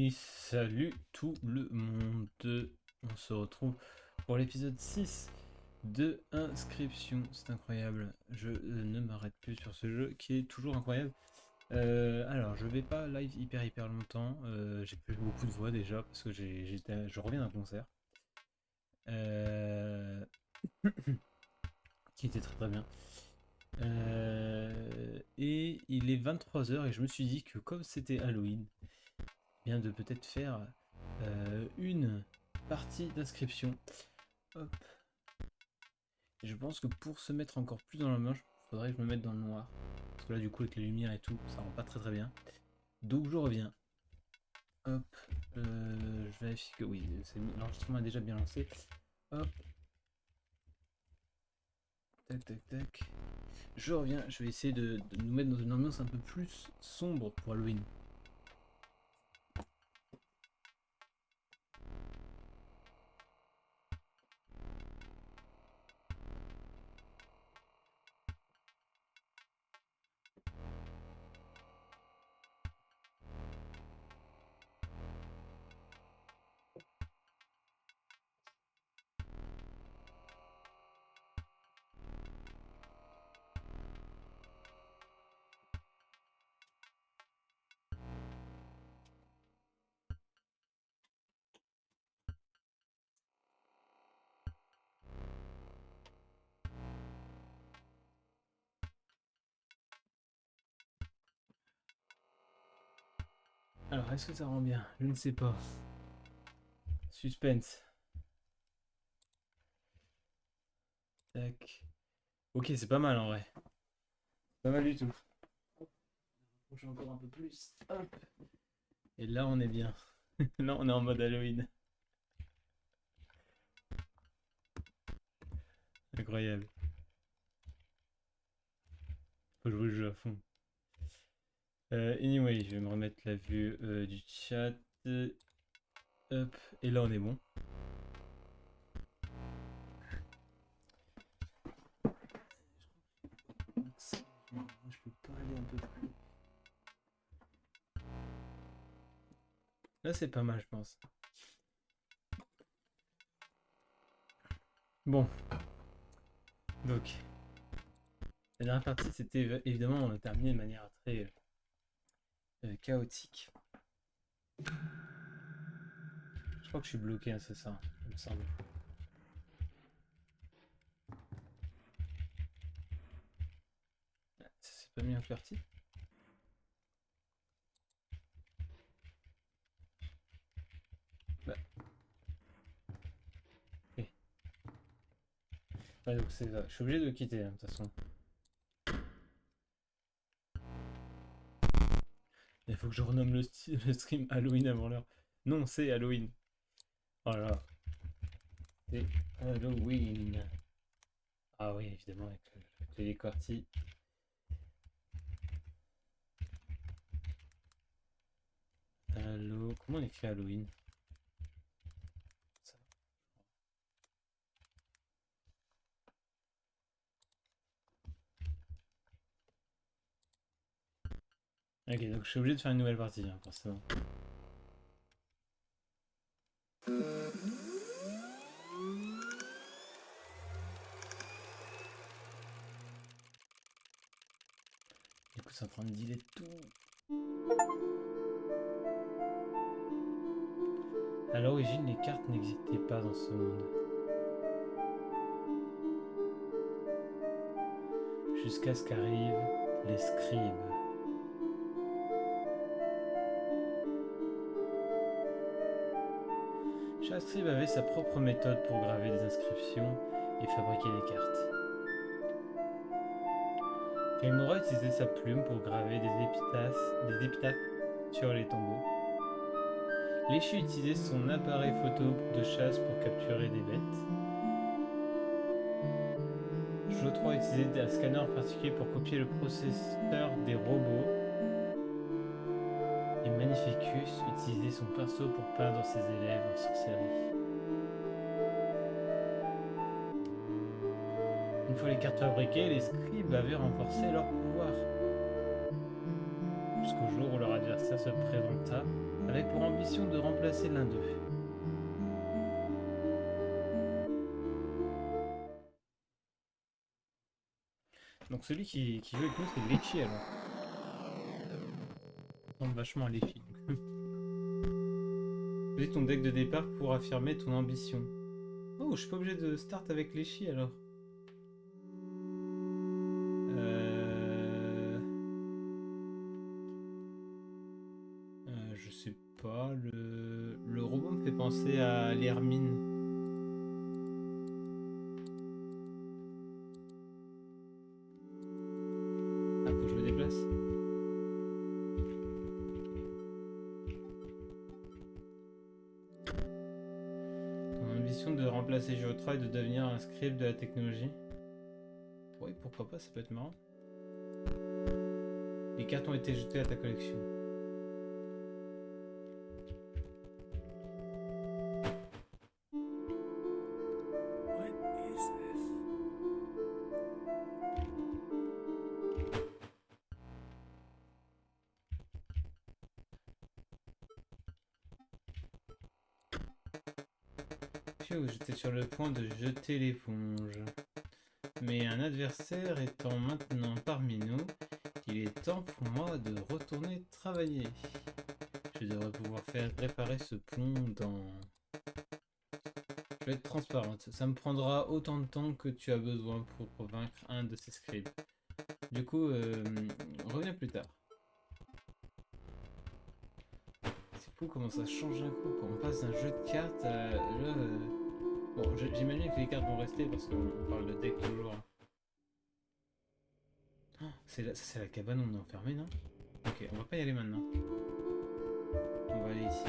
Et salut tout le monde, on se retrouve pour l'épisode 6 de Inscription. C'est incroyable, je ne m'arrête plus sur ce jeu qui est toujours incroyable. Alors je vais pas live hyper longtemps, j'ai plus beaucoup de voix déjà parce que je reviens d'un concert qui était très bien. Et il est 23h et je me suis dit que comme c'était Halloween, bien de peut-être faire une partie d'inscription. Hop. Et je pense que pour se mettre encore plus dans la main, il faudrait que je me mette dans le noir. Parce que là du coup avec les lumières et tout, ça rend pas très bien. Donc je reviens. Hop. Je vérifie que oui, l'enregistrement est déjà bien lancé. Hop. Tac. Je reviens, je vais essayer de nous mettre dans une ambiance un peu plus sombre pour Halloween. Alors, est-ce que ça rend bien? Je ne sais pas. Suspense. Tac. Ok, c'est pas mal en vrai. Pas mal du tout. Rapprocher encore un peu plus. Hop. Et là, on est bien. Là, on est en mode Halloween. Incroyable. Faut jouer le jeu à fond. Anyway, je vais me remettre la vue du chat. Hop. Et là, on est bon. Je peux pas aller un peu plus. Là, c'est pas mal, je pense. Bon. Donc, la dernière partie, c'était évidemment, on a terminé de manière très chaotique. Je crois que je suis bloqué, hein, c'est ça, il me semble. C'est pas mis en partie. Bah. Okay. Ouais, donc c'est ça. Je suis obligé de quitter, hein, de toute façon. Il faut que je renomme le stream Halloween avant l'heure. Non, c'est Halloween. Voilà. C'est Halloween. Ah oui, évidemment, avec les décortis. Comment on écrit Halloween? Ça. Ok, donc je suis obligé de faire une nouvelle partie, hein, forcément. Du coup, c'est en train de dealer tout. À l'origine, les cartes n'existaient pas dans ce monde. Jusqu'à ce qu'arrivent les scribes. Chaque scribe avait sa propre méthode pour graver des inscriptions et fabriquer des cartes. Kaimura utilisait sa plume pour graver des épitaphes sur les tombeaux. Léchu utilisait son appareil photo de chasse pour capturer des bêtes. Jo3 utilisait un scanner particulier pour copier le processeur des robots. Et Magnificus utilisait son pinceau pour peindre ses élèves en sorcellerie. Une fois les cartes fabriquées, les scribes avaient renforcé leur pouvoir. jusqu'au jour où leur adversaire se présenta, avec pour ambition de remplacer l'un d'eux. Donc celui qui joue avec nous, c'est Lechi alors. Ça ressemble vachement à Lechi. Choisis ton deck de départ pour affirmer ton ambition. Oh, je suis pas obligé de start avec Lechi alors. Je sais pas, le robot me fait penser à l'Hermine. Ah, faut que je me déplace. Ton ambition de remplacer Geotra et de devenir un script de la technologie. Oui, pourquoi pas, ça peut être marrant. Les cartes ont été jetées à ta collection. Phew, j'étais sur le point de jeter l'éponge. Mais un adversaire étant maintenant parmi nous, il est temps pour moi de retourner travailler. Je devrais pouvoir faire réparer ce pont dans... Je vais être transparente. Ça me prendra autant de temps que tu as besoin pour vaincre un de ces scribes. Du coup, reviens plus tard. C'est fou comment ça change d'un coup. Quand on passe d'un jeu de cartes à... Bon, j'imagine que les cartes vont rester parce qu'on parle de deck toujours. Oh, ça c'est la cabane où on est enfermé, non? Ok, on va pas y aller maintenant. On va aller ici.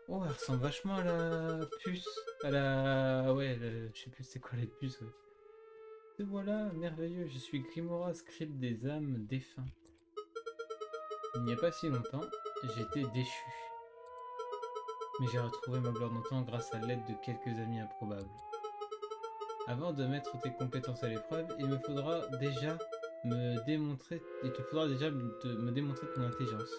Oh, elle ressemble vachement à la puce. À la... Ouais, je sais plus c'est quoi les puces. Ouais. Et voilà, merveilleux, je suis Grimora, scribe des âmes défuntes. Il n'y a pas si longtemps, j'étais déchu. Mais j'ai retrouvé ma gloire d'antan grâce à l'aide de quelques amis improbables. Avant de mettre tes compétences à l'épreuve, il te faudra déjà me démontrer ton intelligence.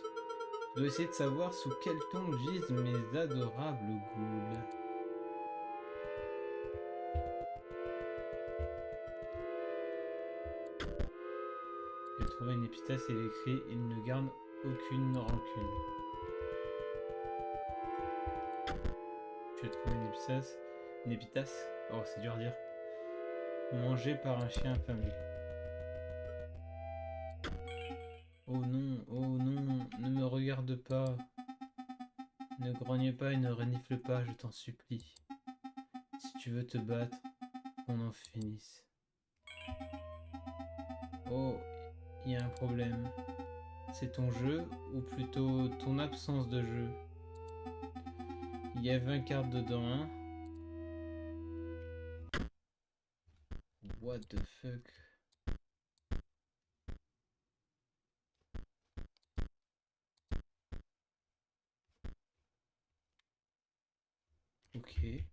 Je dois essayer de savoir sous quel ton gisent mes adorables ghouls. J'ai trouvé une épitaphe et il est écrit « Il ne garde aucune rancune ». J'ai trouvé une épitaphe. Une épitaphe. Oh, c'est dur à dire. Mangé par un chien affamé. Oh non, ne me regarde pas. Ne grogne pas et ne renifle pas, je t'en supplie. Si tu veux te battre, qu'on en finisse. Oh, il y a un problème. C'est ton jeu, ou plutôt ton absence de jeu. Il y a 20 cartes dedans, hein. What the fuck? Ok.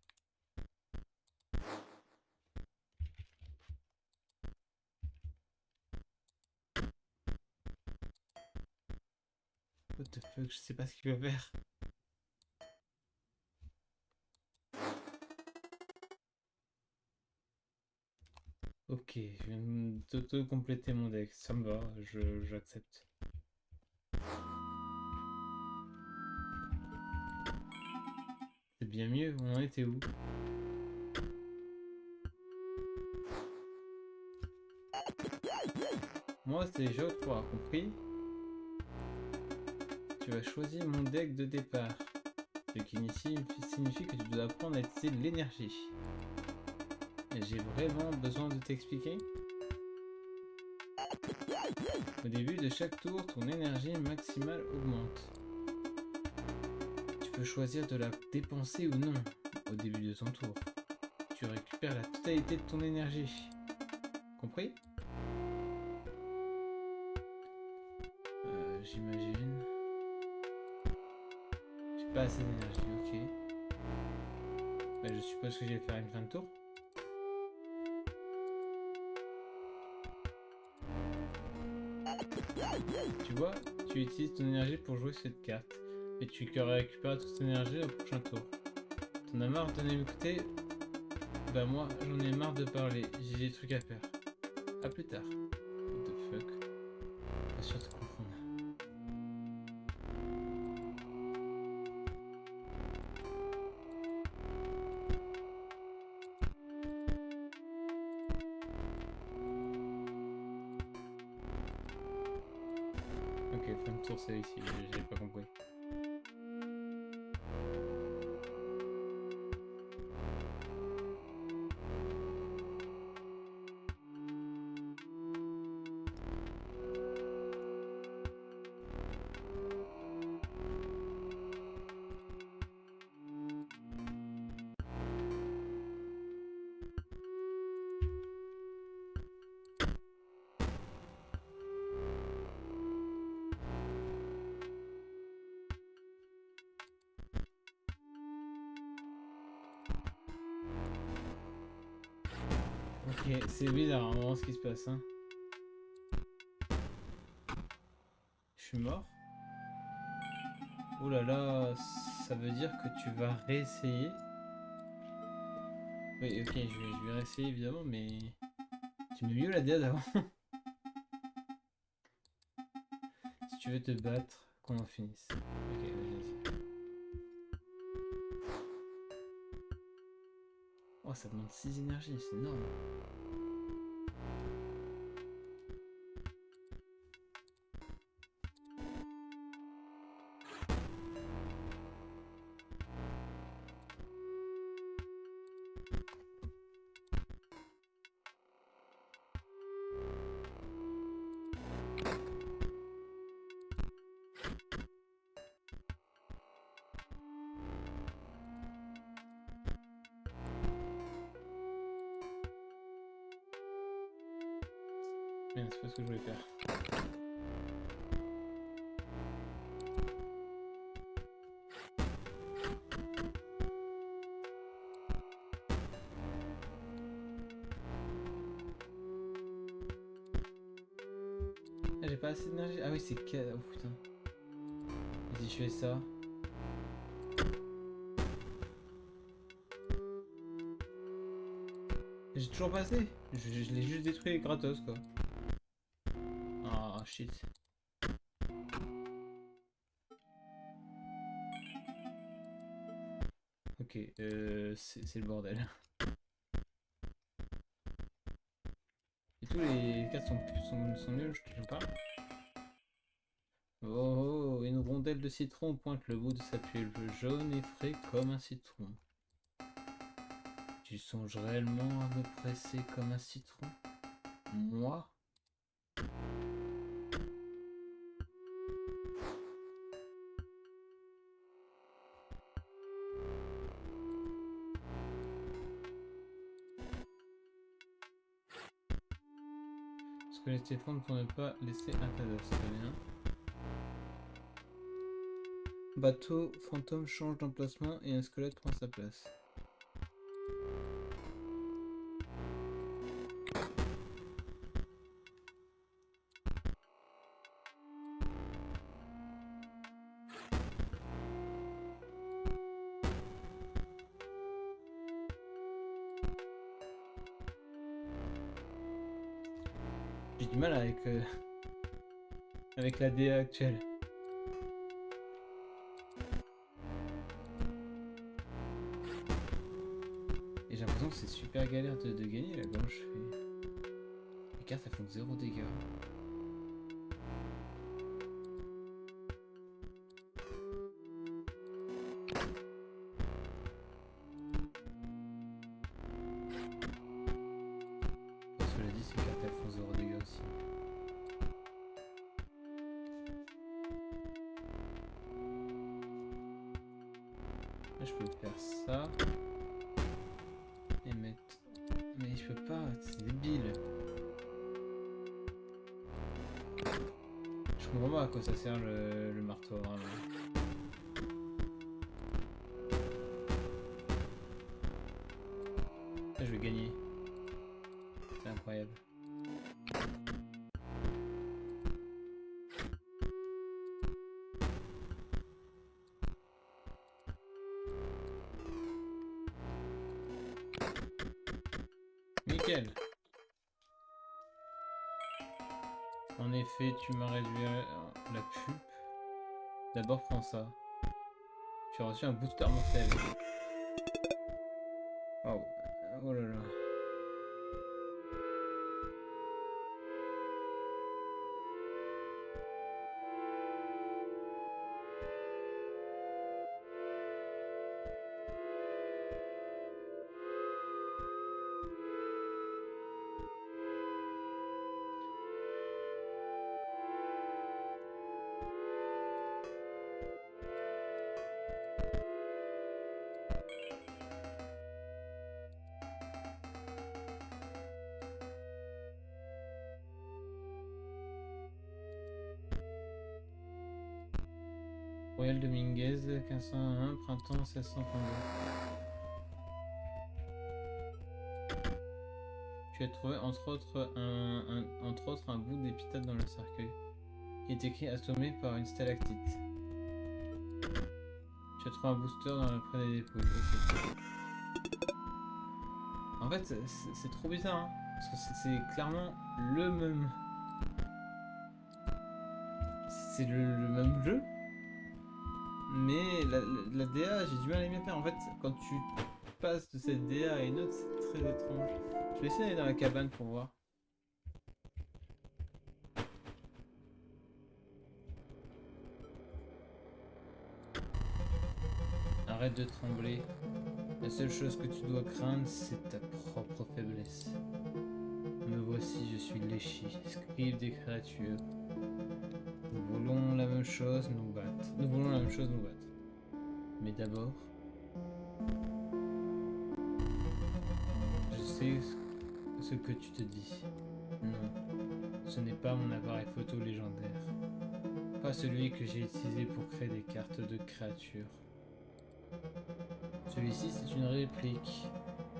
What the fuck, je sais pas ce qu'il va faire. Ok, je viens d'auto-compléter mon deck, ça me va, j'accepte. C'est bien mieux, on en était où? Moi c'est Geoffroy, compris? Tu vas choisir mon deck de départ. Ce qui signifie que tu dois apprendre à utiliser l'énergie. J'ai vraiment besoin de t'expliquer? Au début de chaque tour, ton énergie maximale augmente. Tu peux choisir de la dépenser ou non au début de ton tour. Tu récupères la totalité de ton énergie. Compris? J'imagine. J'ai pas assez d'énergie, ok. Bah, je suppose que je vais faire une fin de tour. Tu vois, tu utilises ton énergie pour jouer cette carte. Et tu récupères toute ton énergie au prochain tour. T'en as marre de m'écouter? Bah moi, j'en ai marre de parler. J'ai des trucs à faire. À plus tard. What the fuck? Pas sûr de comprendre. Ok, fin de tour c'est ici, j'ai pas compris. Ok, c'est bizarre à un moment ce qui se passe, hein. Je suis mort? Oh là là, ça veut dire que tu vas réessayer? Oui, ok, je vais réessayer évidemment, mais tu mets mieux la DA d'avant. Si tu veux te battre, qu'on en finisse. Ok, vas-y. Oh, ça demande 6 énergies, c'est énorme. Merde, c'est pas ce que je voulais faire. Ah, j'ai pas assez d'énergie. Ah oui, c'est 4. Oh putain. Et si je fais ça? J'ai toujours pas assez. Je l'ai juste détruit gratos quoi. Ah shit. Ok, c'est le bordel. Et tous les cartes sont nuls, je te parle. Oh, une rondelle de citron pointe le bout de sa pulpe, jaune et frais comme un citron. Tu songes réellement à me presser comme un citron? Moi? Je connais Stéphane pour ne pas laisser un Tados, très bien. Bateau, fantôme change d'emplacement et un squelette prend sa place. J'ai du mal avec la DA actuelle. Et j'ai l'impression que c'est super galère de gagner là quand je fais. Les cartes elles font 0 dégâts. Cela dit, ces cartes elles font 0 dégâts aussi. Là je peux faire ça. Et mettre. Mais je peux pas, c'est débile. Je comprends pas à quoi ça sert le marteau vraiment. Là je vais gagner. C'est incroyable. Nickel. En effet, tu m'as réduit la pulpe. D'abord, prends ça. Tu as reçu un booster mortel. Oh, oh là là. Royal Dominguez, 1501, printemps 1632. Tu as trouvé entre autres un bout d'épitaphe dans le cercueil, qui est écrit assommé par une stalactite. Tu as trouvé un booster dans le près des dépôts. Okay. En fait, c'est trop bizarre, hein, parce que c'est clairement le même. C'est le même jeu. Mais la DA, j'ai du mal à y faire. En fait, quand tu passes de cette DA à une autre, c'est très étrange. Je vais essayer d'aller dans la cabane pour voir. Arrête de trembler. La seule chose que tu dois craindre, c'est ta propre faiblesse. Me voici, je suis Léchi, scribe des créatures. Nous voulons la même chose, nous battre. Nous voulons la même chose, nous battre. Mais d'abord, je sais ce que tu te dis. Non, ce n'est pas mon appareil photo légendaire. Pas celui que j'ai utilisé pour créer des cartes de créatures. Celui-ci, c'est une réplique.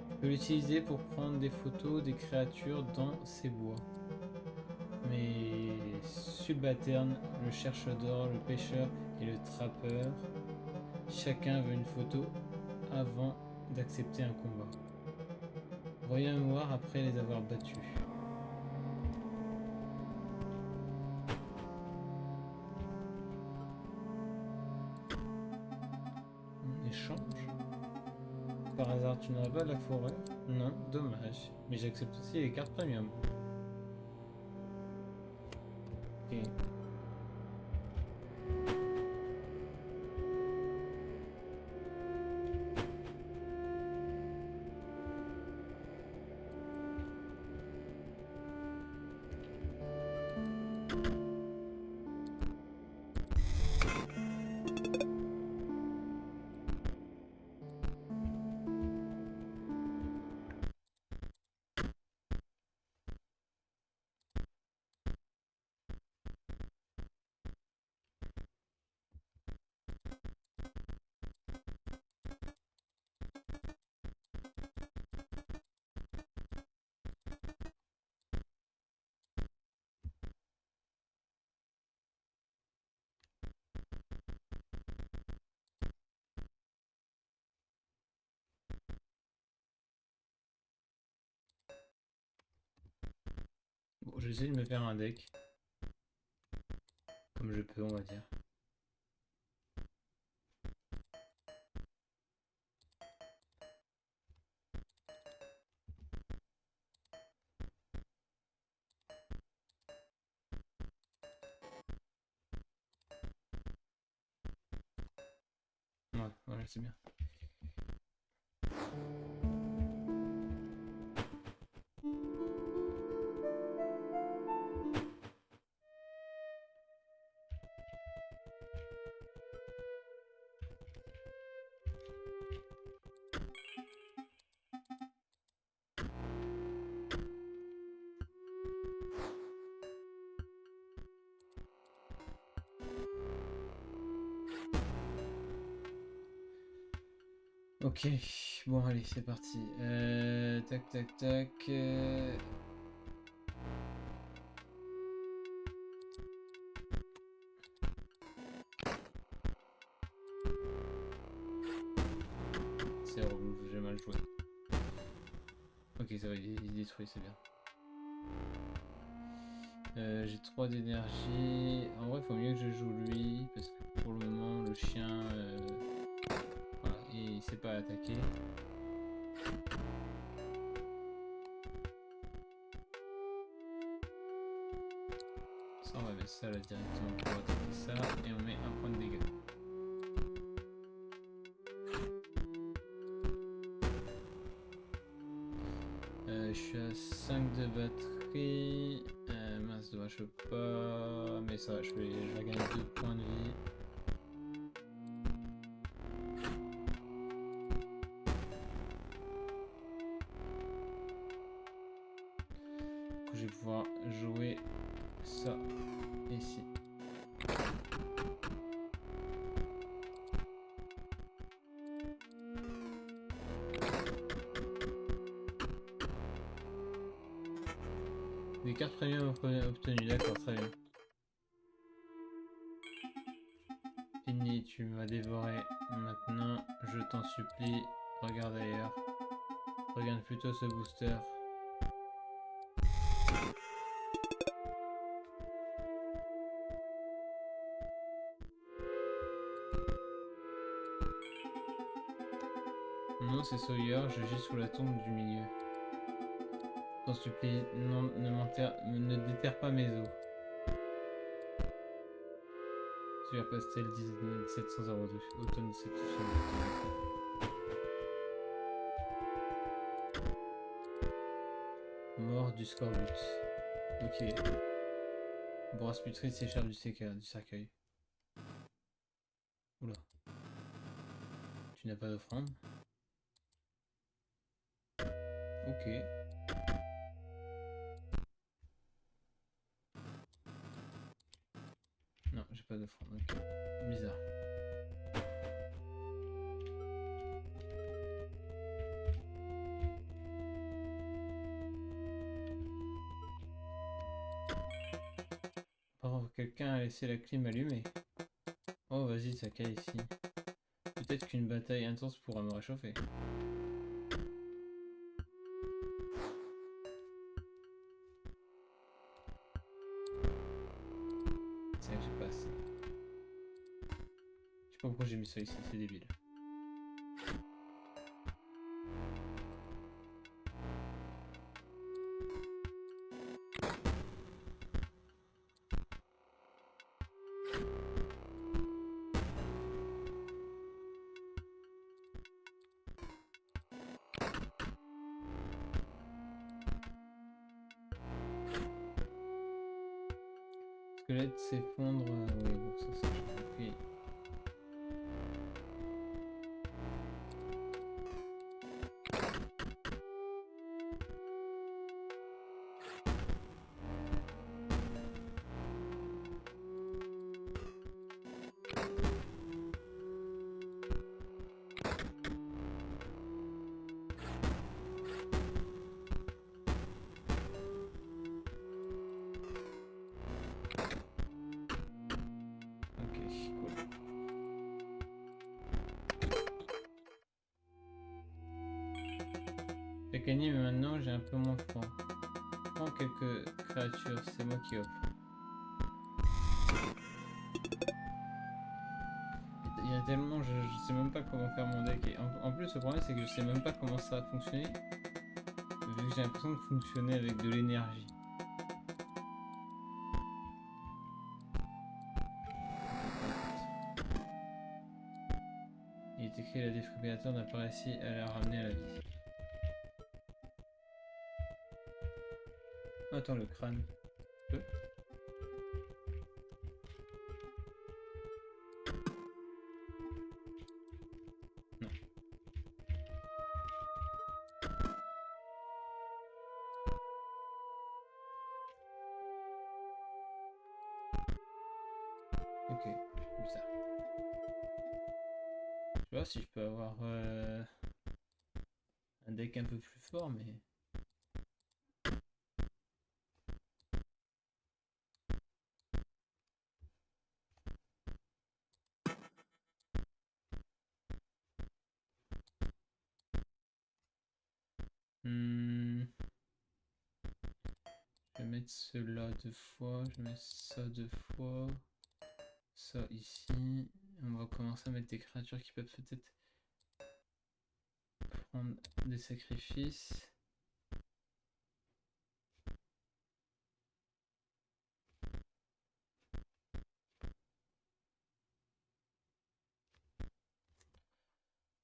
Tu peux l'utiliser pour prendre des photos des créatures dans ces bois. Mais subalterne, le chercheur d'or, le pêcheur et le trappeur, chacun veut une photo avant d'accepter un combat. Voyons la mémoire après les avoir battus. Échange. Par hasard, tu n'aurais pas la forêt? Non, dommage. Mais j'accepte aussi les cartes premium. Ok. Bon, je vais essayer de me faire un deck. Comme je peux, on va dire. Ouais, voilà, c'est bien. Ok, bon allez, c'est parti. Tac, tac, tac. C'est relou, j'ai mal joué. Ok, ça va, il est détruit, c'est bien. J'ai 3 d'énergie. En vrai, il faut mieux que je joue lui, parce que pour le moment, le chien, voilà, il sait pas attaquer. Ça, on va mettre ça là directement pour attaquer ça, et on met un point de dégâts. Je suis à 5 de batterie. Mince, dommage, je peux pas. Mais ça va, je vais gagner 2 points de vie. Du coup, je vais pouvoir jouer ça ici. Des cartes premium obtenues, d'accord, très bien. Fini, tu m'as dévoré. Maintenant, je t'en supplie, regarde ailleurs. Regarde plutôt ce booster. Mon nom c'est Sawyer, je gis sous la tombe du milieu. T'en supplie, non, ne déterre pas mes os. Super Pastel 1702, automne 1702. Mort du scorbut. Ok. Bourras putride s'échappe du cercueil. Oula. Tu n'as pas d'offrande? Ok. Non, j'ai pas d'offrande. Ok. Bizarre. Oh, quelqu'un a laissé la clim allumée. Oh, vas-y, ça caille ici. Peut-être qu'une bataille intense pourra me réchauffer. C'est vrai que j'ai pas assez. Je sais pas pourquoi j'ai mis ça ici, c'est débile. Squelette s'effondre. Oui, bon, ça j'ai compris. Ok, cool. J'ai gagné, mais maintenant j'ai un peu moins froid. Prends quelques créatures, c'est moi qui offre. Il y a tellement, je sais même pas comment faire mon deck. Et en plus, le problème c'est que je sais même pas comment ça va fonctionner. Vu que j'ai l'impression de fonctionner avec de l'énergie. Il est écrit la défibrillateur n'a pas réussi à la ramener à la vie. Attends, le crâne. Non. Ok, bizarre. Je vois si je peux avoir un deck un peu plus fort, mais... Je vais mettre cela 2 fois, je mets ça 2 fois, ça ici. On va commencer à mettre des créatures qui peuvent peut-être prendre des sacrifices.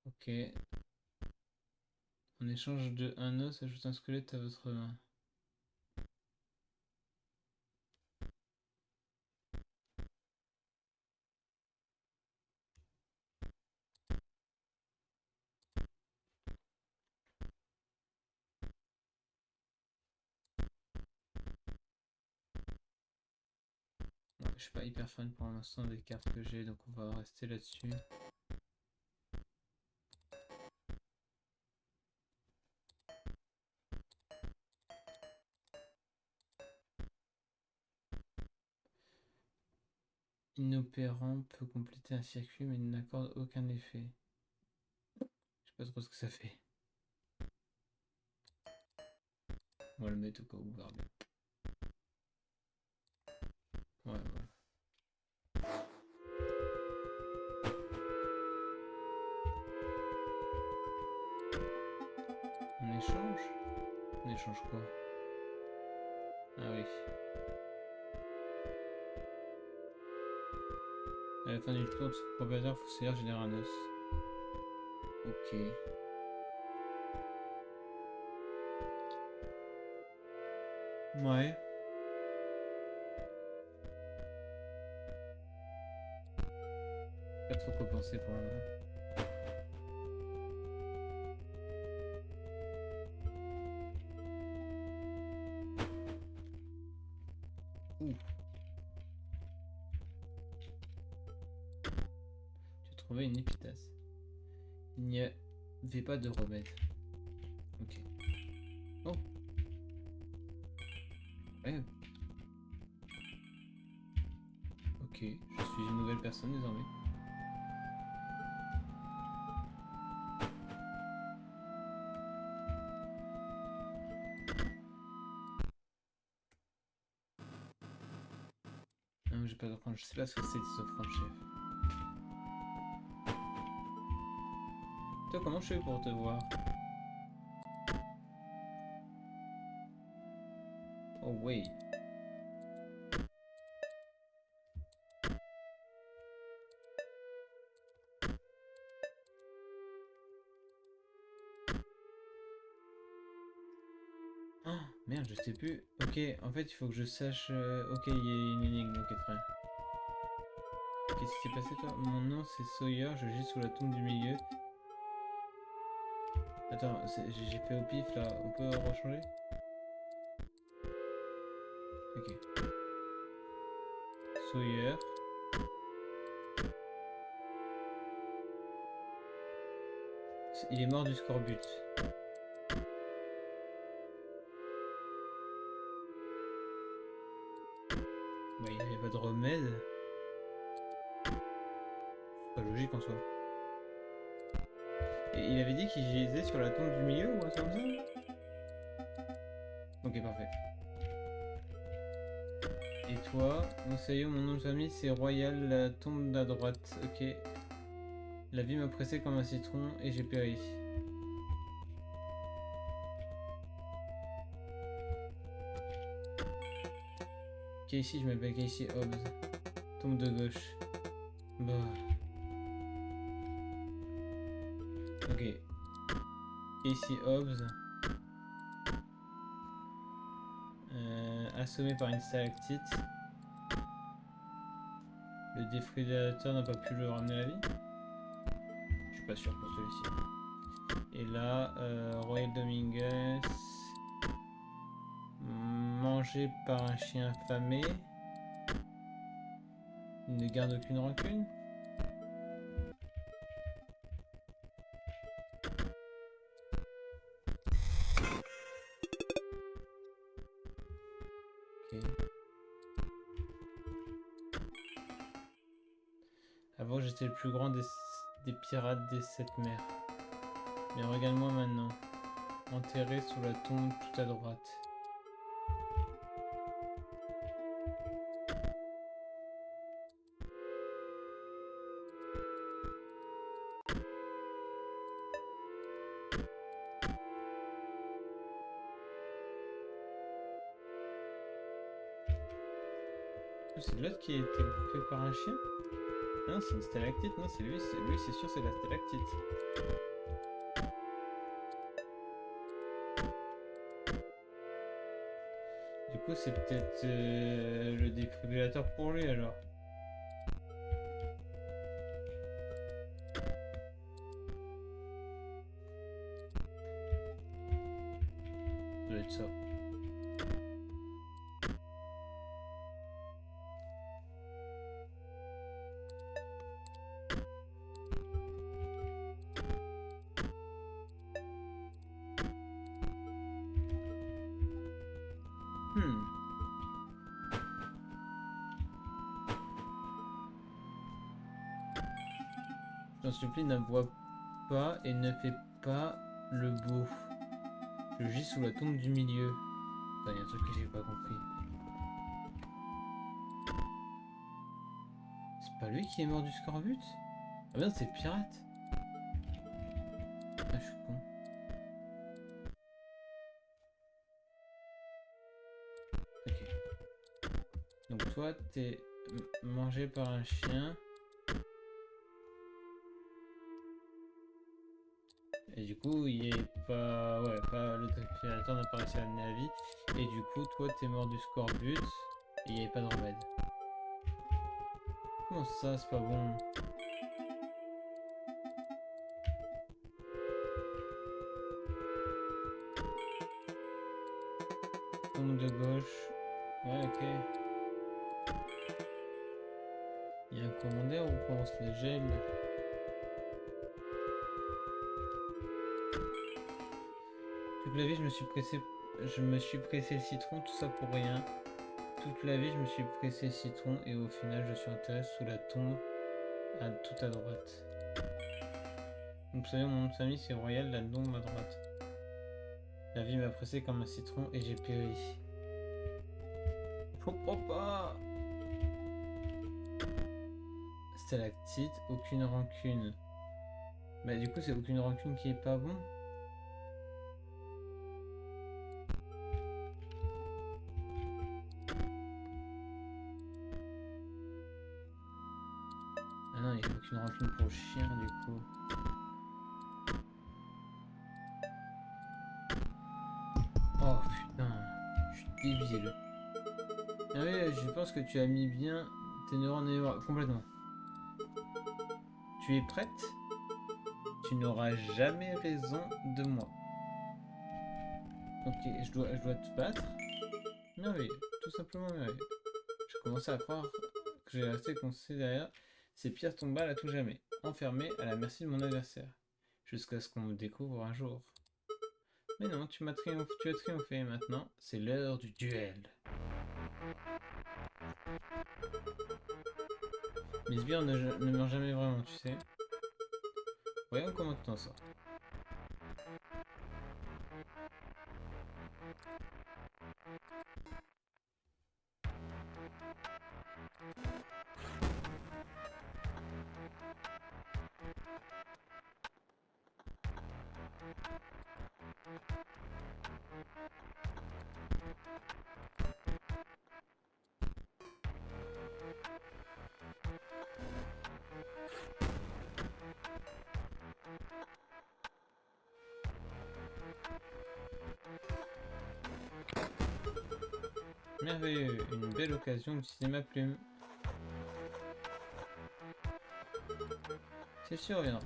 Ok. En échange de un os, ajoute un squelette à votre main. Ouais, je suis pas hyper fan pour l'instant des cartes que j'ai, donc on va rester là-dessus. Inopérant peut compléter un circuit mais n'accorde aucun effet. Je sais pas trop ce que ça fait. On va le mettre au cas où, on verra bien. Ouais, voilà. On échange? On échange quoi? Ah oui. À la fin du tour de ce propriétaire fossoyeur génère un os. Ok. Ouais. Pas trop quoi penser pour le moment. Ouh. J'ai trouvé une épitasse. Il n'y avait pas de remède. Ok. Oh. Ouais. Ok. Je suis une nouvelle personne désormais. Non, j'ai pas d'offrande. Je sais pas ce que c'est des offrandes, chef. Toi, comment je fais pour te voir? Oh, oui. Oh, merde, je sais plus. Ok, en fait, il faut que je sache. Ok, il y a une énigme. Ok, très bien. Qu'est-ce qui s'est passé, toi? Mon nom, c'est Sawyer. Je gis sous la tombe du milieu. Attends, j'ai fait au pif là. On peut rechanger? Ok. Sawyer. Il est mort du scorbut. Bah, il n'y avait pas de remède. C'est pas logique en soi. Et il avait dit qu'il gisait sur la tombe du milieu ou un truc comme ça? Ok, parfait. Et toi, Moussaillot, mon nom de famille c'est Royal, la tombe à droite. Ok. La vie m'a pressé comme un citron et j'ai péri. Casey, je m'appelle Casey Hobbs. Tombe de gauche. Bah. Ok. Casey Hobbs. Assommé par une stalactite. Le défibrillateur n'a pas pu le ramener à la vie. Je suis pas sûr pour celui-ci. Et là, Royal Dominguez. Mangé par un chien affamé. Il ne garde aucune rancune. Ok. Avant, j'étais le plus grand des pirates des sept mers. Mais regarde-moi maintenant, enterré sous la tombe tout à droite. C'est l'autre qui a été bouffé par un chien? Non, c'est une stalactite. Non, c'est lui, c'est sûr, c'est la stalactite. Du coup, c'est peut-être le défibrillateur pour lui alors. Ça doit être ça. Hmm. J'en supplie, n'aboie pas et ne fais pas le beau. Je gis sous la tombe du milieu. Attends, il y a un truc que j'ai pas compris. C'est pas lui qui est mort du scorbut? Ah merde, c'est le pirate. Ah, je suis con. Ok. Donc toi, t'es mangé par un chien. Et du coup, il est pas... Ouais, pas... Le défibrillateur n'a pas réussi à l'amener à la vie. Et du coup, toi, t'es mort du scorbut. Et il n'y avait pas de remède. Comment ça, c'est pas bon? Tombe de gauche. Ouais, ok. Il y a un commandeur ou quoi? On se les gèle. Toute la vie, je me suis pressé le citron, tout ça pour rien. Toute la vie, je me suis pressé le citron et au final, je suis enterré sous la tombe, tout à droite. Donc, vous savez, mon nom de famille, c'est Royal, la tombe à droite. La vie m'a pressé comme un citron et j'ai péri. Je comprends pas. Stalactite, aucune rancune. Bah, du coup, c'est aucune rancune qui est pas bon. Ah non, il n'y a aucune rancune pour le chien, du coup. Oh putain, je suis débile. Ah oui, je pense que tu as mis bien tes neurones complètement. Tu es prête? Tu n'auras jamais raison de moi. Ok, je dois te battre. Merveilleux, tout simplement merveilleux. Je commençais à croire que j'ai resté coincé derrière ces pierres tombales à tout jamais, enfermé à la merci de mon adversaire, jusqu'à ce qu'on me découvre un jour. Mais non, tu as triomphé maintenant, c'est l'heure du duel. Mes sbires ne meurent jamais vraiment, tu sais. Voyons comment tu t'en sors. Merveilleux, une belle occasion d'utiliser ma plume. C'est sûr, viens.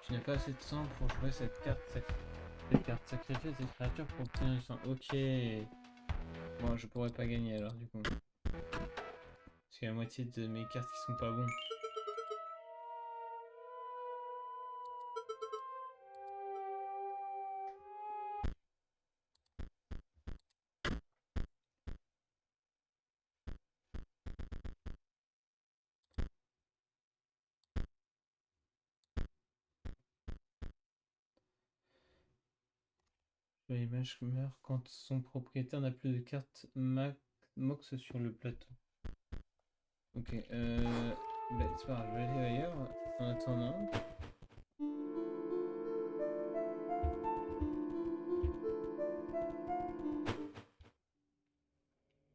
Tu n'as pas assez de sang pour jouer cette carte. Cette carte sacrifiée cette créature pour obtenir du sang. Ok. Bon, je pourrais pas gagner alors du coup. Parce qu'il y a la moitié de mes cartes qui sont pas bons. L'image meurt quand son propriétaire n'a plus de carte Mox sur le plateau. Ok, bah, c'est pas grave, je vais aller ailleurs en attendant.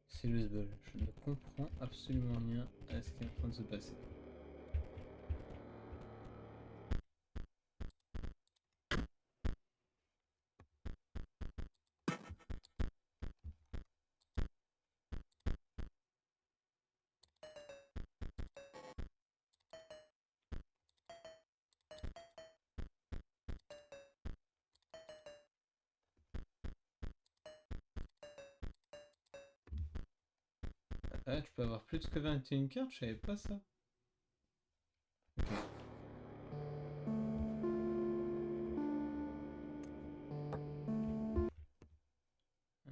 C'est le sbul. Je ne comprends absolument rien à ce qui est en train de se passer. Ah, tu peux avoir plus que 21 cartes, je savais pas ça. Ok.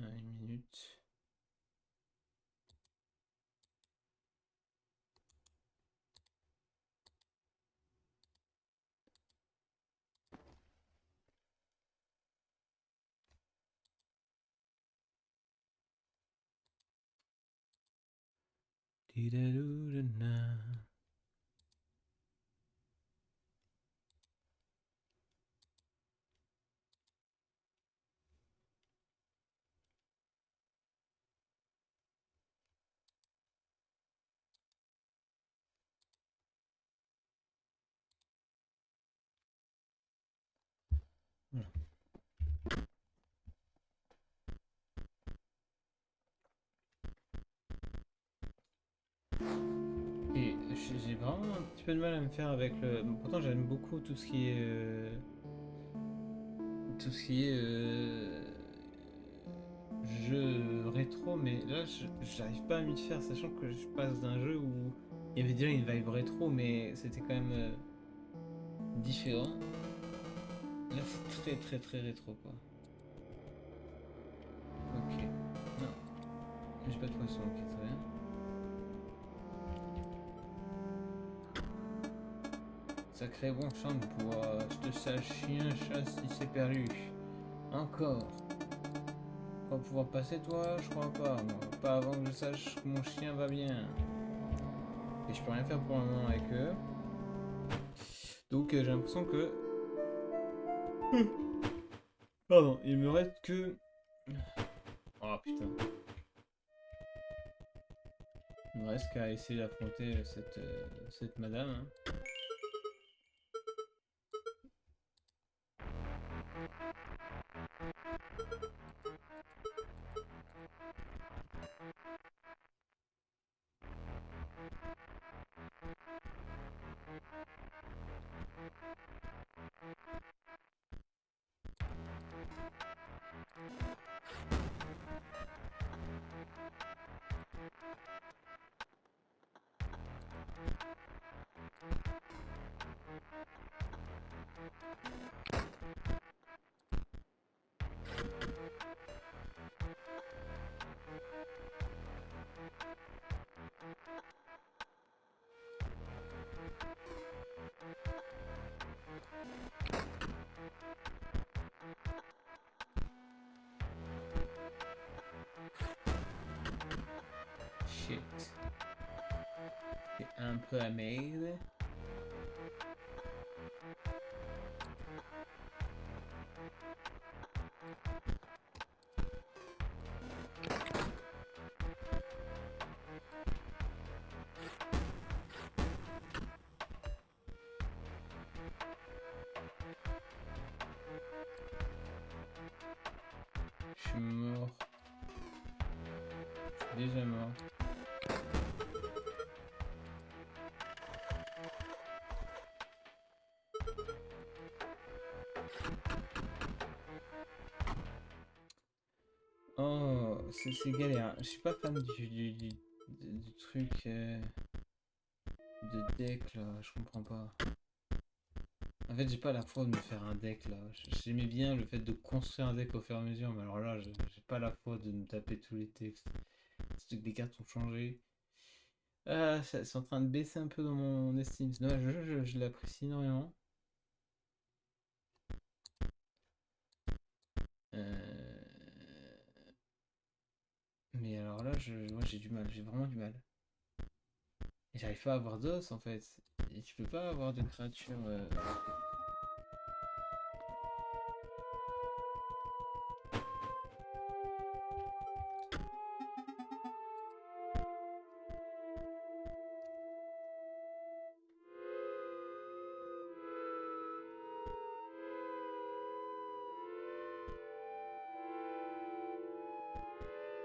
Une minute. Didadouda-na. Voilà. Et j'ai vraiment un petit peu de mal à me faire avec le. Bon, pourtant, j'aime beaucoup tout ce qui est. Tout ce qui est. Jeu rétro, mais là, j'arrive pas à m'y faire, sachant que je passe d'un jeu où il y avait déjà une vibe rétro, mais c'était quand même différent. Là, c'est très très très rétro, quoi. Ok. Non, j'ai pas de poisson, ok, très bien. Sacré bon chant pour je te sache chien, chasse, il s'est perdu. Encore. On va pouvoir passer toi? Je crois pas, moi. Pas avant que je sache que mon chien va bien. Et je peux rien faire pour le moment avec eux. Donc j'ai l'impression que. Pardon, il me reste que. Oh putain. Il me reste qu'à essayer d'affronter cette madame. Hein. Shit. C'est un peu amazed. Je suis mort. Je suis déjà mort. Oh, c'est galère. Je suis pas fan du truc de deck là, je comprends pas. En fait, j'ai pas la foi de me faire un deck là. J'aimais bien le fait de construire un deck au fur et à mesure, mais alors là, j'ai pas la foi de me taper tous les textes. C'est que des cartes ont changé. Ah, c'est en train de baisser un peu dans mon estime. C'est dommage, je l'apprécie énormément. Mais alors là, moi j'ai du mal, j'ai vraiment du mal. Et j'arrive pas à avoir d'os en fait. Et tu peux pas avoir de créatures.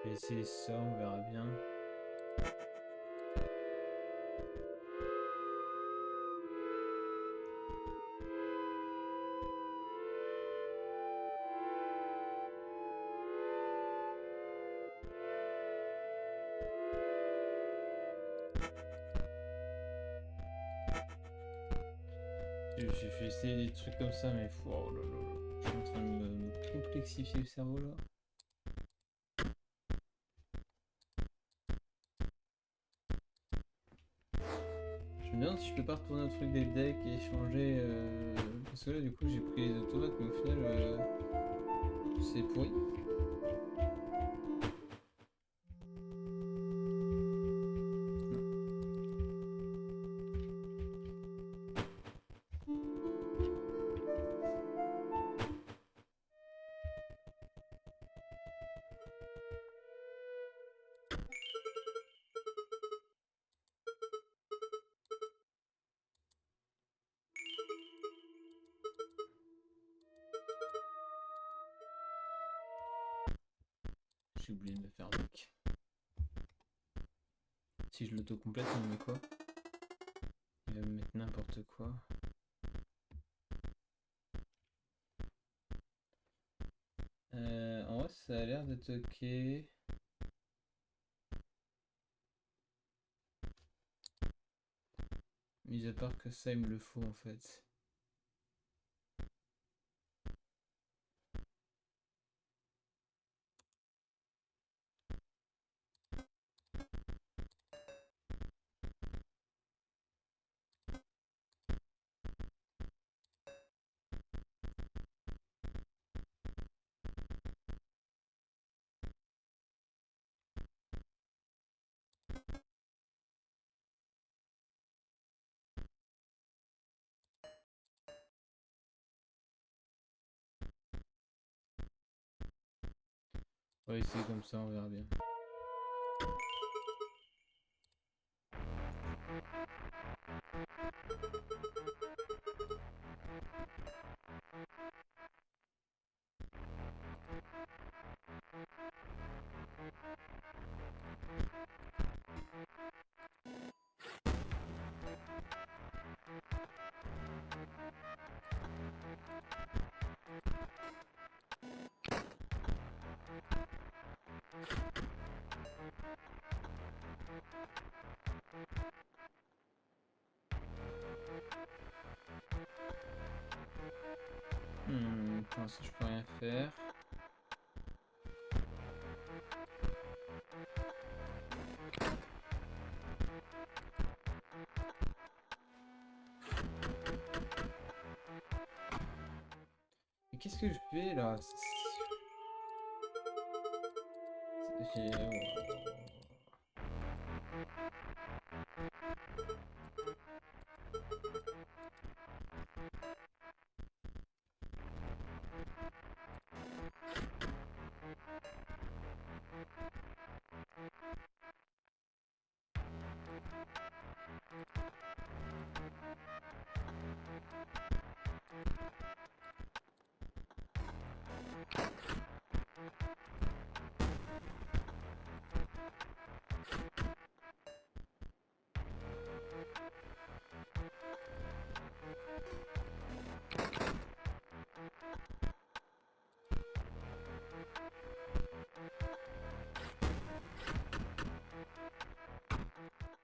Je vais essayer ça, on verra bien. Je vais essayer des trucs comme ça, mais oh là là, je suis en train de me complexifier le cerveau là. Je me demande si je peux pas retourner au truc des decks et changer. Parce que là, du coup, j'ai pris les automates, mais au final, c'est pourri. J'ai oublié de me faire deck. Si je l'auto-complète, il me met quoi? Il va me mettre n'importe quoi. En vrai, ça a l'air d'être ok. Mis à part que ça, il me le faut en fait. On va essayer comme ça, on verra bien. Pour l'instant, je peux rien faire. Mais qu'est-ce que je fais là?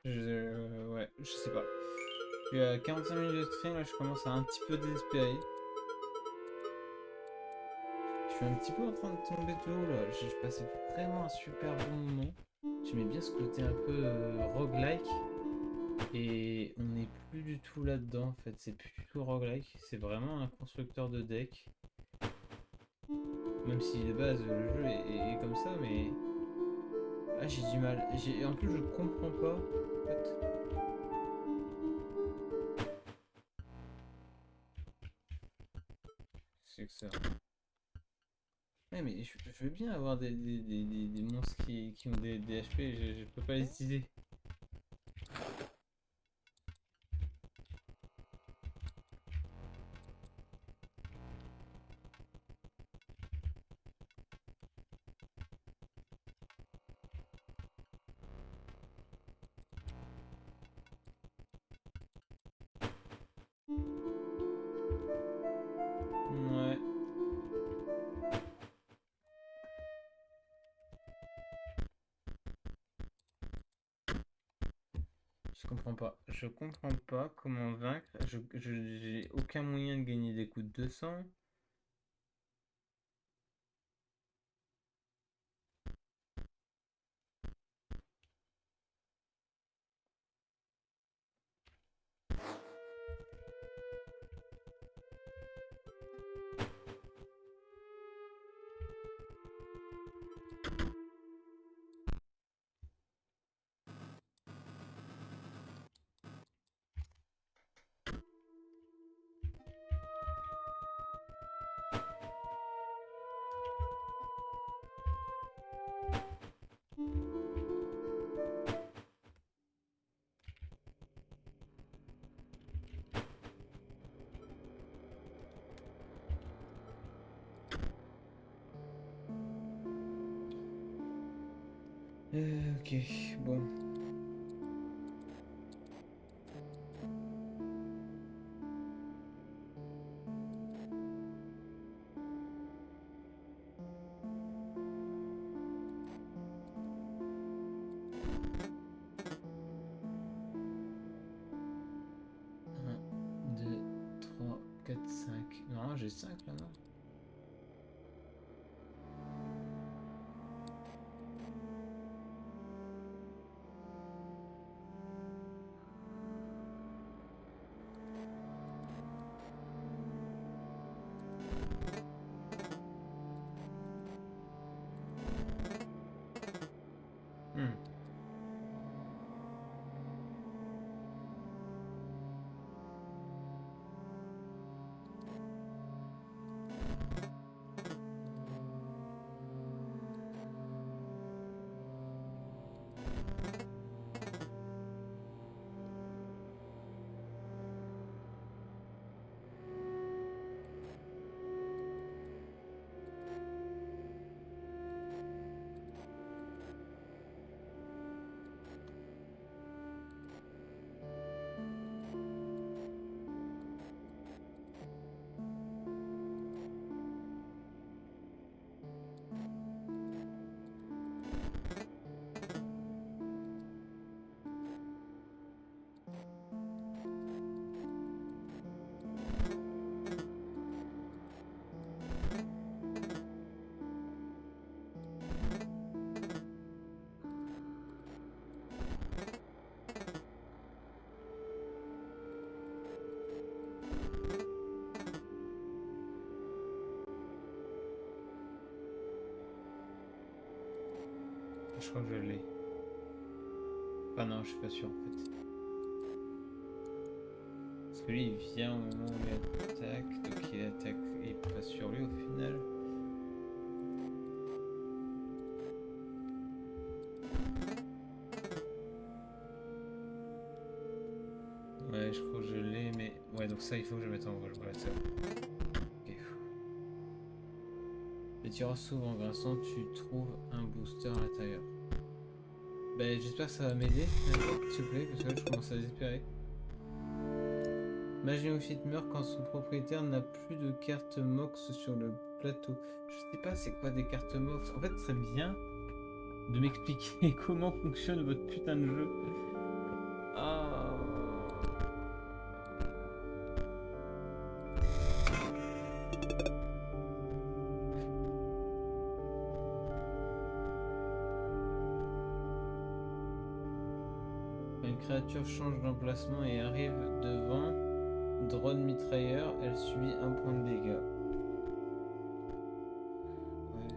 Ouais, je sais pas. Je suis à 45 minutes de stream, là je commence à un petit peu désespérer. Je suis un petit peu en train de tomber de haut là. Je passais vraiment un super bon moment. J'aimais bien ce côté un peu roguelike. Et on n'est plus du tout là-dedans en fait. C'est plus du tout roguelike. C'est vraiment un constructeur de deck. Même si de base le jeu est comme ça, mais Ah, j'ai du mal. En plus, je comprends pas. En fait. C'est que ça. Ouais, mais je veux bien avoir des monstres qui ont des HP, je peux pas les utiliser. Ouais. Je comprends pas. Je comprends pas comment vaincre. J'ai aucun moyen de gagner des coups de 200. Ok, bon. Un, 2, 3, 4, 5. Non, j'ai 5 là, non? Hmm. Je crois que je l'ai. Ah non, je suis pas sûr en fait. Parce que lui, il vient au moment où il attaque, donc il attaque et il passe sur lui au final. Ouais, je crois que je l'ai, mais... Ouais, donc ça, il faut que je mette en rouge. Ouais, c'est bon. Ok. Les tireurs s'ouvrent en grinçant, tu trouves un booster à l'intérieur. Bah, j'espère que ça va m'aider, s'il te plaît, parce que là, je commence à désespérer. Mage Néophyte meurt quand son propriétaire n'a plus de carte Mox sur le plateau. Je sais pas c'est quoi des cartes Mox. En fait, ce serait bien de m'expliquer comment fonctionne votre putain de jeu. Ah. Une créature change d'emplacement et arrive devant drone mitrailleur, elle subit un point de dégâts. Ouais.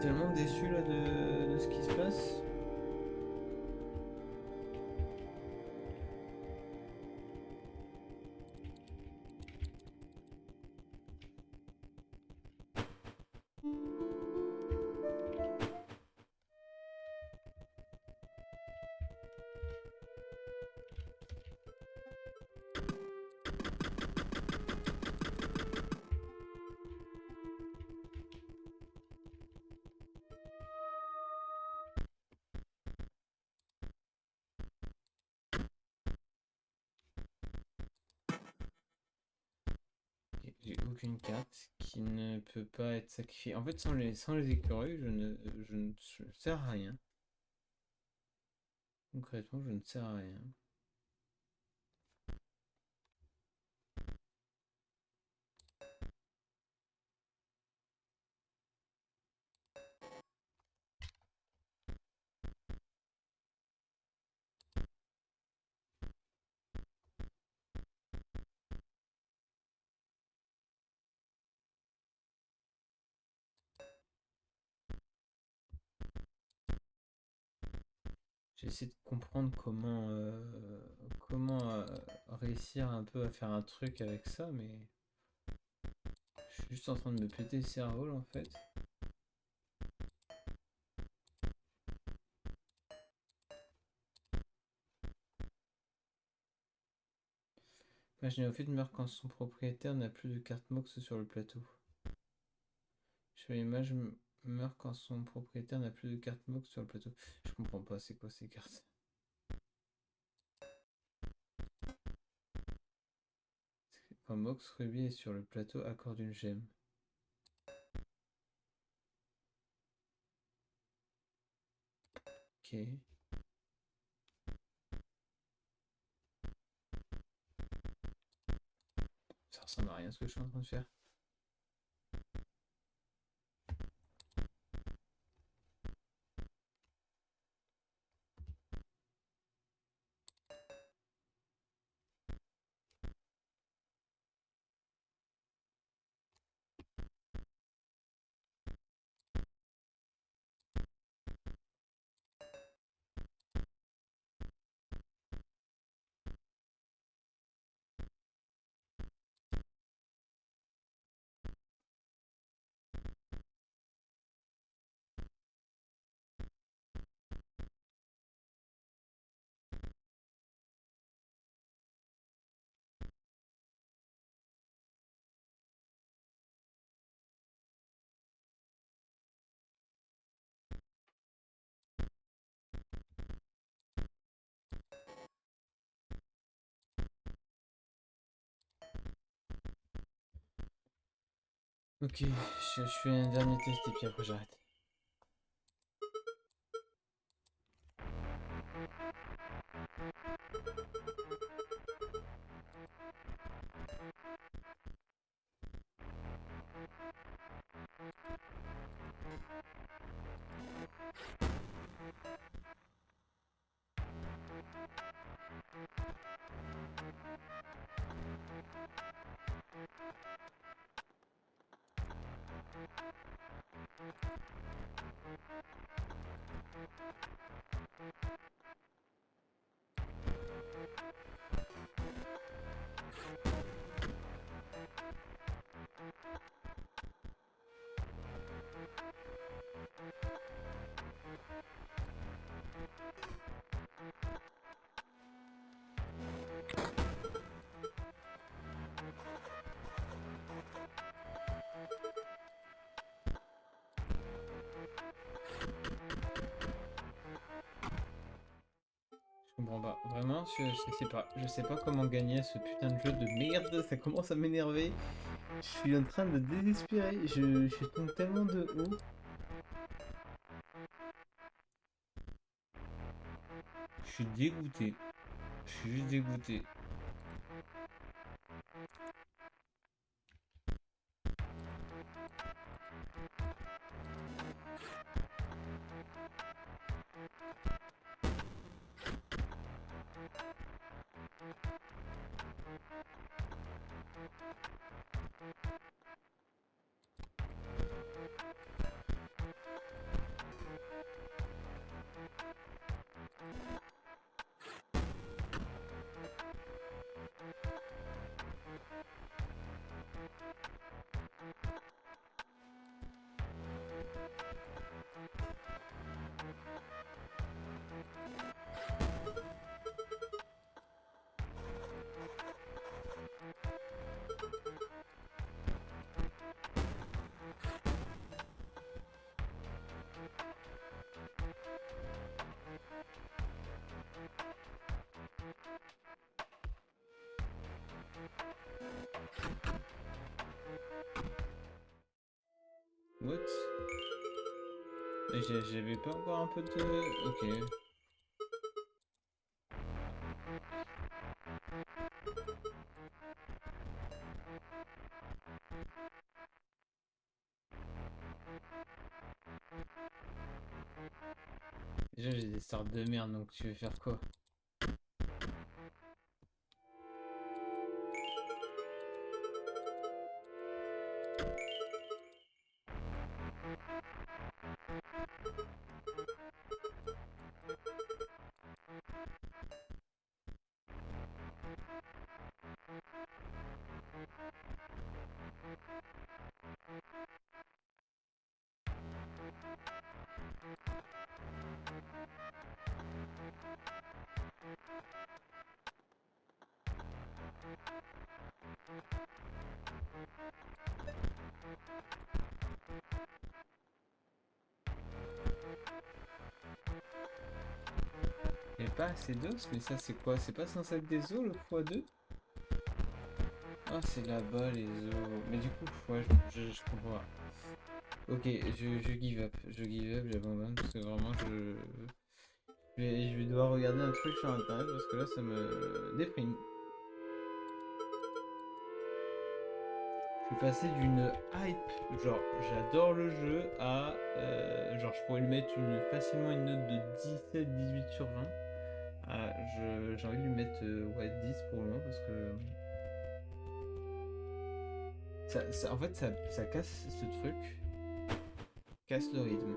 tellement déçu là de ce qui se passe. Ok, j'ai aucune carte qui ne peut pas être sacrifiée. En fait, sans les écureuils, je ne sers à rien. Concrètement, je ne sers à rien. J'essaie de comprendre comment réussir un peu à faire un truc avec ça, mais je suis juste en train de me péter le cerveau en fait. Imaginez au fait meurt quand son propriétaire n'a plus de carte Mox sur le plateau. L'image meurt quand son propriétaire n'a plus de carte Mox sur le plateau. Je comprends pas, c'est quoi ces cartes? Quand Mox Ruby est sur le plateau, accorde une gemme. Ok. Ça ressemble à rien ce que je suis en train de faire. Ok, je fais un dernier test et puis après j'arrête. Je comprends pas. Vraiment, je sais pas comment gagner à ce putain de jeu de merde. Ça commence à m'énerver. Je suis en train de désespérer. Je tombe tellement de haut. Je suis dégoûté. Je suis juste dégoûté. What? J'avais pas encore un peu de... Ok. Déjà j'ai des starts de merde, donc tu veux faire quoi? Il n'y a pas assez d'os, mais ça c'est quoi? C'est pas censé être des os le x2? Ah c'est là-bas les os. Mais du coup, ouais, je comprends pas. Ok, je give up. Je give up, j'abandonne parce que vraiment je vais devoir regarder un truc sur internet parce que là ça me déprime. Je suis passé d'une hype, genre j'adore le jeu, à genre je pourrais lui mettre facilement une note de 17-18 sur 20. Ah, j'ai envie de lui mettre ouais, 10 pour le moment parce que en fait ça casse ce truc, casse le rythme.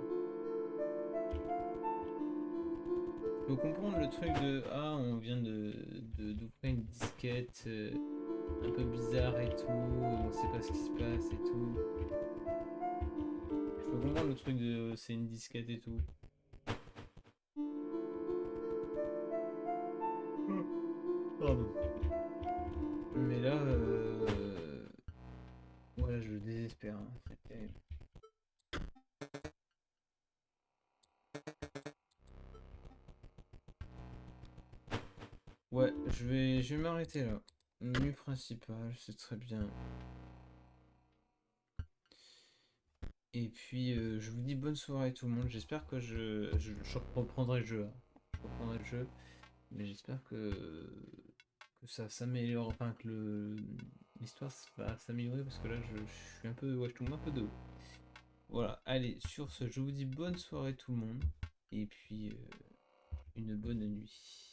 Je peux comprendre le truc de ah on vient d'ouvrir une disquette un peu bizarre et tout, on sait pas ce qui se passe et tout. Je peux comprendre le truc de c'est une disquette et tout. Pardon. Mais là, ouais, je désespère, hein, c'est terrible. Ouais, je vais m'arrêter là. Menu principal, c'est très bien. Et puis, je vous dis bonne soirée tout le monde. J'espère que je reprendrai le jeu, hein. Je reprendrai le jeu, mais j'espère que ça s'améliore, enfin que l'histoire va s'améliorer parce que là, je suis un peu, ouais, je tombe un peu de haut. Voilà, allez, sur ce, je vous dis bonne soirée tout le monde, et puis une bonne nuit.